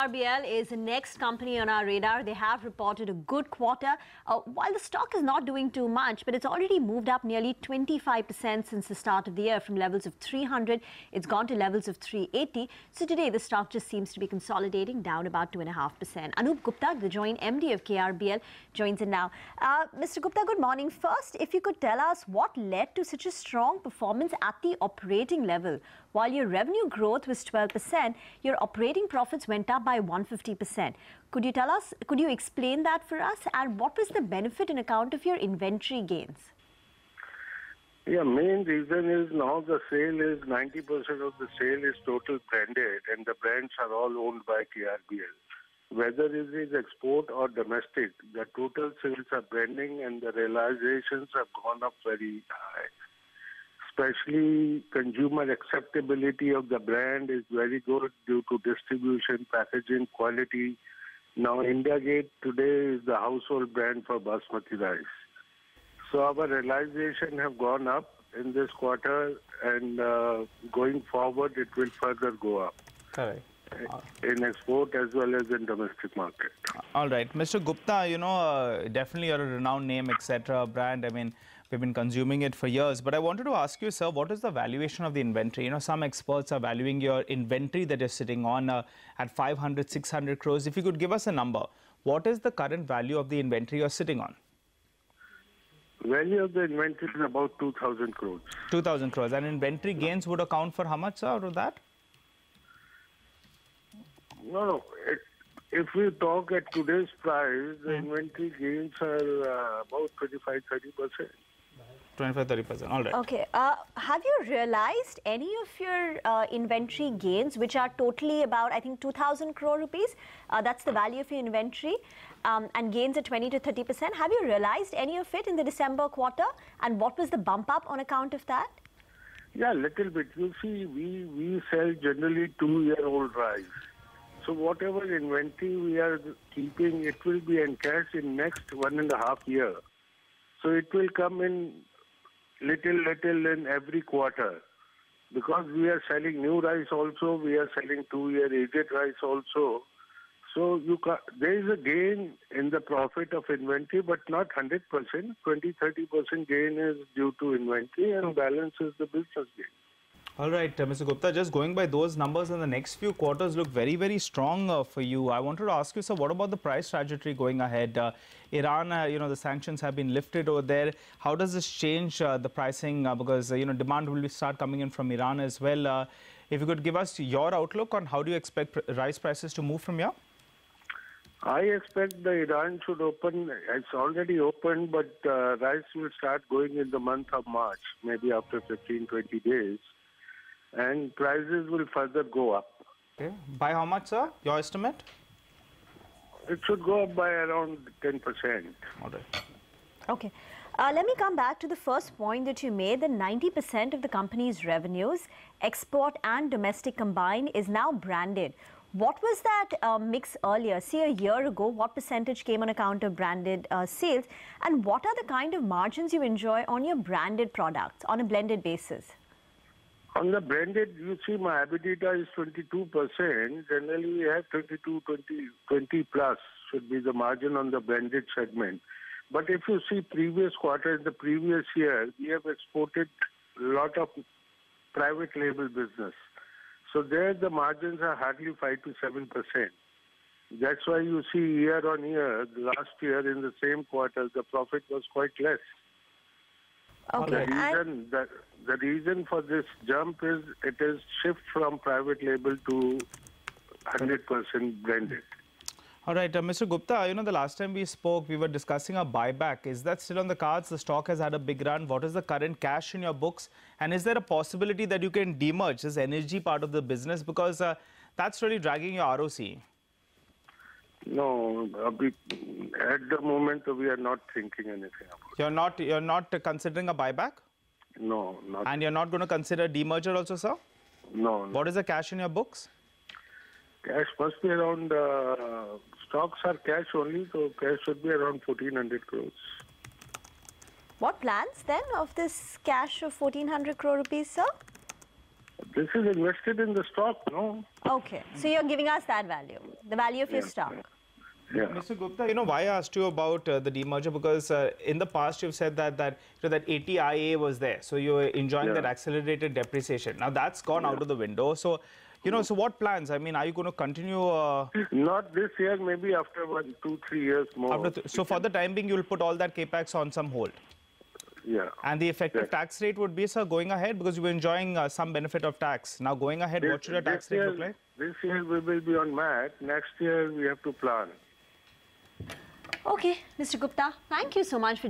KRBL is the next company on our radar. They have reported a good quarter. While the stock is not doing too much, but it's already moved up nearly 25% since the start of the year. From levels of 300, it's gone to levels of 380. So today, the stock just seems to be consolidating down about 2.5%. Anoop Gupta, the joint MD of KRBL, joins in now. Mr. Gupta, good morning. First, if you could tell us what led to such a strong performance at the operating level. While your revenue growth was 12%, your operating profits went up by 150%. Could you tell us, could you explain that for us? And what was the benefit in account of your inventory gains? Yeah, main reason is now the sale is 90% of the sale is total branded, and the brands are all owned by KRBL. Whether it is export or domestic, the total sales are branding and the realizations have gone up very high. Especially consumer acceptability of the brand is very good due to distribution, packaging, quality. Now, India Gate today is the household brand for basmati rice. So our realization have gone up in this quarter, and going forward, it will further go up. Correct. In export as well as in domestic market. All right, Mr. Gupta, you know, definitely you're a renowned name, etc. brand. I mean, we've been consuming it for years. But I wanted to ask you, sir, what is the valuation of the inventory? You know, some experts are valuing your inventory that you're sitting on at 500, 600 crores. If you could give us a number, what is the current value of the inventory you're sitting on? Value of the inventory is about 2,000 crores. 2,000 crores. And inventory gains would account for how much, sir, out of that? No. If we talk at today's price, the inventory gains are about 25-30%. 25-30%. All right. Okay. Have you realized any of your inventory gains, which are totally about, I think, 2,000 crore rupees? That's the value of your inventory, and gains are 20-30%. Have you realized any of it in the December quarter? And what was the bump up on account of that? Yeah, little bit. You see, we sell generally 2-year-old rice. So whatever inventory we are keeping, it will be encashed in next 1.5 years. So it will come in little in every quarter. Because we are selling new rice also, we are selling 2-year aged rice also. So there is a gain in the profit of inventory, but not 100%. 20-30% gain is due to inventory, and balance is the business gain. All right, Mr. Gupta, just going by those numbers, in the next few quarters look very, very strong for you. I wanted to ask you, sir, what about the price trajectory going ahead? Iran, you know, the sanctions have been lifted over there. How does this change the pricing? Because, you know, demand will start coming in from Iran as well. If you could give us your outlook on how do you expect rice prices to move from here? I expect the Iran should open. It's already opened, but rice will start going in the month of March, maybe after 15-20 days. And prices will further go up. Okay. By how much, sir? Your estimate? It should go up by around 10%. All right. Okay. Let me come back to the first point that you made, that 90% of the company's revenues, export and domestic combined, is now branded. What was that mix earlier? Say a year ago, what percentage came on account of branded sales? And what are the kind of margins you enjoy on your branded products on a blended basis? On the branded, you see my EBITDA is 22%. Generally, we have 22, 20 plus should be the margin on the branded segment. But if you see previous quarter, in the previous year, we have exported a lot of private label business. So there the margins are hardly 5-7%. That's why you see year on year, last year in the same quarter, the profit was quite less. Okay. The reason for this jump is it is shift from private label to 100% branded. All right, Mr. Gupta, you know, the last time we spoke, we were discussing a buyback. Is that still on the cards? The stock has had a big run. What is the current cash in your books? And is there a possibility that you can demerge this energy part of the business? Because that's really dragging your ROC. No, at the moment we are not thinking anything about it. You're not considering a buyback? No, not. And you're not going to consider demerger also, sir? No. What is the cash in your books? Cash must be around, stocks are cash only, so cash should be around 1,400 crores. What plans then of this cash of 1,400 crore rupees, sir? This is invested in the stock, no? Okay, so you're giving us that value, the value of your stock. Yeah. Mr. Gupta, why I asked you about the demerger, because in the past you've said that 80IA was there, so you're enjoying that accelerated depreciation. Now that's gone out of the window. So, so what plans? I mean, are you going to continue? Not this year, maybe after 1, 2, 3 years more. So for the time being, you'll put all that capex on some hold. Yeah. And the effective tax rate would be, sir, going ahead, because you were enjoying some benefit of tax. Now going ahead, what should a tax rate look like? This year we will be on MAT. Next year we have to plan. Okay, Mr. Gupta, thank you so much for